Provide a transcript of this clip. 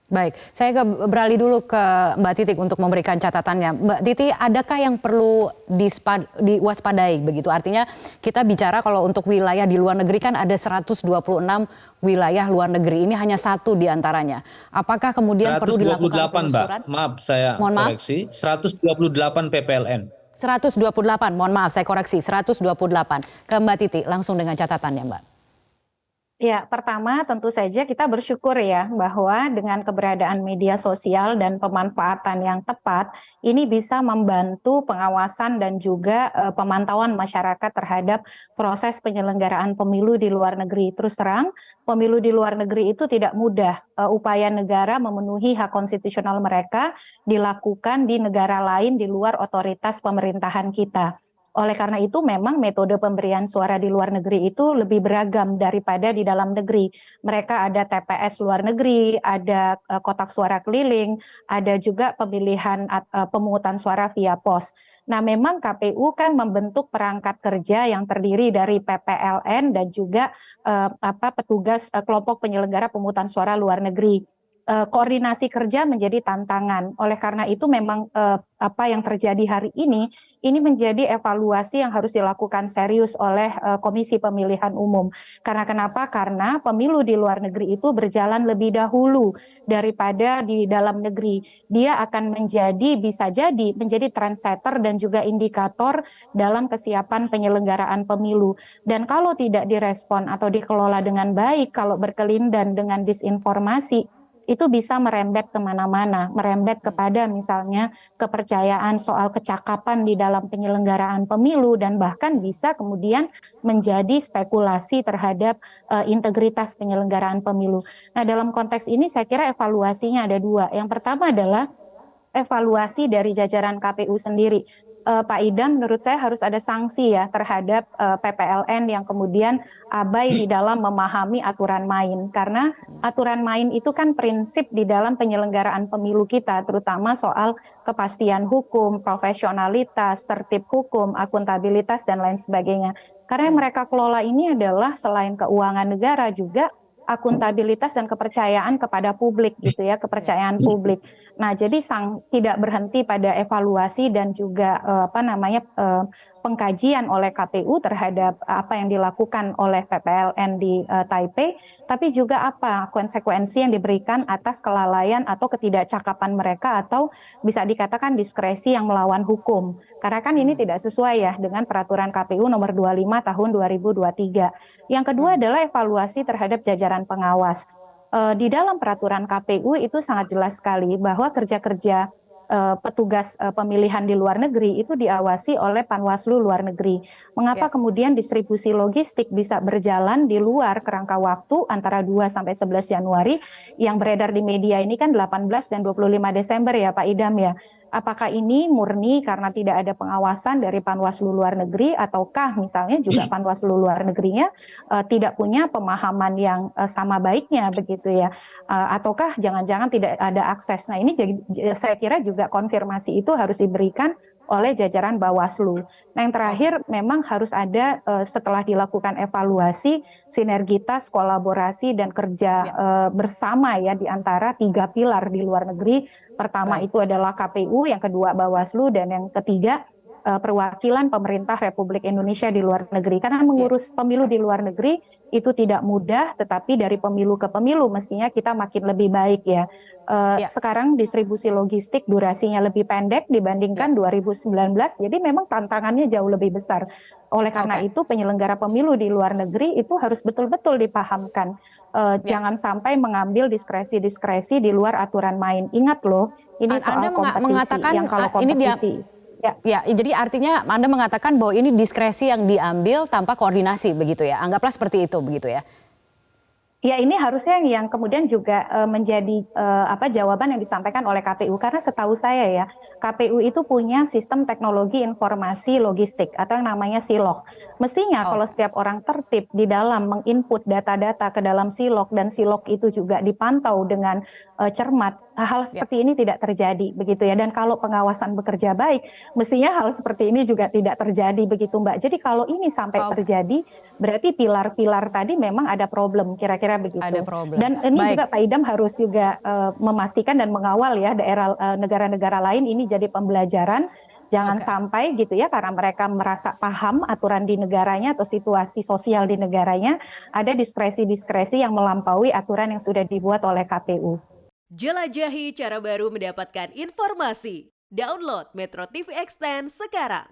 Baik, saya beralih dulu ke Mbak Titi untuk memberikan catatannya. Mbak Titi, adakah yang perlu diwaspadai begitu? Artinya kita bicara kalau untuk wilayah di luar negeri kan ada 126 wilayah luar negeri. Ini hanya satu di antaranya. Apakah kemudian perlu dilakukan 128, Mbak. penelusuran? Maaf, saya Mohon maaf, koreksi. 128 PPLN. 128. Mohon maaf, saya koreksi. 128. Ke Mbak Titi, langsung dengan catatannya, Mbak. Ya, pertama tentu saja kita bersyukur ya bahwa dengan keberadaan media sosial dan pemanfaatan yang tepat, ini bisa membantu pengawasan dan juga pemantauan masyarakat terhadap proses penyelenggaraan pemilu di luar negeri. Terus terang, pemilu di luar negeri itu tidak mudah. Upaya negara memenuhi hak konstitusional mereka dilakukan di negara lain di luar otoritas pemerintahan kita. Oleh karena itu memang metode pemberian suara di luar negeri itu lebih beragam daripada di dalam negeri. Mereka ada TPS luar negeri, ada kotak suara keliling, ada juga pemilihan pemungutan suara via pos. Nah, memang KPU kan membentuk perangkat kerja yang terdiri dari PPLN dan juga petugas kelompok penyelenggara pemungutan suara luar negeri. Koordinasi kerja menjadi tantangan. Oleh karena itu memang apa yang terjadi hari ini menjadi evaluasi yang harus dilakukan serius oleh Komisi Pemilihan Umum. Karena kenapa? Karena pemilu di luar negeri itu berjalan lebih dahulu daripada di dalam negeri. Dia akan bisa jadi menjadi trendsetter dan juga indikator dalam kesiapan penyelenggaraan pemilu. Dan kalau tidak direspon atau dikelola dengan baik, kalau berkelindan dengan disinformasi, itu bisa merembet kemana-mana, merembet kepada misalnya kepercayaan soal kecakapan di dalam penyelenggaraan pemilu dan bahkan bisa kemudian menjadi spekulasi terhadap integritas penyelenggaraan pemilu. Nah, dalam konteks ini saya kira evaluasinya ada dua. Yang pertama adalah evaluasi dari jajaran KPU sendiri. Pak Idam, menurut saya harus ada sanksi ya terhadap PPLN yang kemudian abai di dalam memahami aturan main. Karena aturan main itu kan prinsip di dalam penyelenggaraan pemilu kita, terutama soal kepastian hukum, profesionalitas, tertib hukum, akuntabilitas, dan lain sebagainya. Karena yang mereka kelola ini adalah selain keuangan negara juga akuntabilitas dan kepercayaan kepada publik gitu ya, kepercayaan publik. Nah, jadi tidak berhenti pada evaluasi dan juga pengkajian oleh KPU terhadap apa yang dilakukan oleh PPLN di Taipei, tapi juga apa konsekuensi yang diberikan atas kelalaian atau ketidakcakapan mereka atau bisa dikatakan diskresi yang melawan hukum. Karena kan ini tidak sesuai ya dengan peraturan KPU nomor 25 tahun 2023. Yang kedua adalah evaluasi terhadap jajaran pengawas. Di dalam peraturan KPU itu sangat jelas sekali bahwa kerja-kerja petugas pemilihan di luar negeri itu diawasi oleh Panwaslu luar negeri. Mengapa kemudian distribusi logistik bisa berjalan di luar kerangka waktu antara 2 sampai 11 Januari yang beredar di media ini kan 18 dan 25 Desember ya Pak Idam ya. Apakah ini murni karena tidak ada pengawasan dari Panwaslu luar negeri ataukah misalnya juga Panwaslu luar negerinya tidak punya pemahaman yang sama baiknya begitu ya, ataukah jangan-jangan tidak ada akses. Nah ini saya kira juga konfirmasi itu harus diberikan oleh jajaran Bawaslu. Nah yang terakhir memang harus ada setelah dilakukan evaluasi sinergitas, kolaborasi dan kerja bersama ya di antara 3 pilar di luar negeri. Pertama itu adalah KPU, yang kedua Bawaslu, dan yang ketiga perwakilan pemerintah Republik Indonesia di luar negeri. Karena mengurus pemilu di luar negeri itu tidak mudah, tetapi dari pemilu ke pemilu mestinya kita makin lebih baik ya. Sekarang distribusi logistik durasinya lebih pendek dibandingkan 2019, jadi memang tantangannya jauh lebih besar. Oleh karena itu penyelenggara pemilu di luar negeri itu harus betul-betul dipahamkan. Jangan sampai mengambil diskresi-diskresi di luar aturan main. Ingat loh, ini soal kompetisi. Mengatakan yang kalau kompetisi. Ya, jadi artinya Anda mengatakan bahwa ini diskresi yang diambil tanpa koordinasi begitu ya. Anggaplah seperti itu begitu ya. Ya ini harusnya yang kemudian juga menjadi jawaban yang disampaikan oleh KPU, karena setahu saya ya KPU itu punya sistem teknologi informasi logistik atau yang namanya SILOG. Mestinya kalau setiap orang tertib di dalam menginput data-data ke dalam SILOG dan SILOG itu juga dipantau dengan cermat, hal seperti ini tidak terjadi begitu ya. Dan kalau pengawasan bekerja baik, mestinya hal seperti ini juga tidak terjadi begitu Mbak. Jadi kalau ini sampai terjadi, berarti pilar-pilar tadi memang ada problem, kira-kira begitu. Ada problem. Dan ini Baik. juga Pak Idam harus juga memastikan dan mengawal ya daerah negara-negara lain ini jadi pembelajaran. Jangan sampai gitu ya, karena mereka merasa paham aturan di negaranya atau situasi sosial di negaranya, ada diskresi-diskresi yang melampaui aturan yang sudah dibuat oleh KPU. Jelajahi cara baru mendapatkan informasi. Download Metro TV Extend sekarang.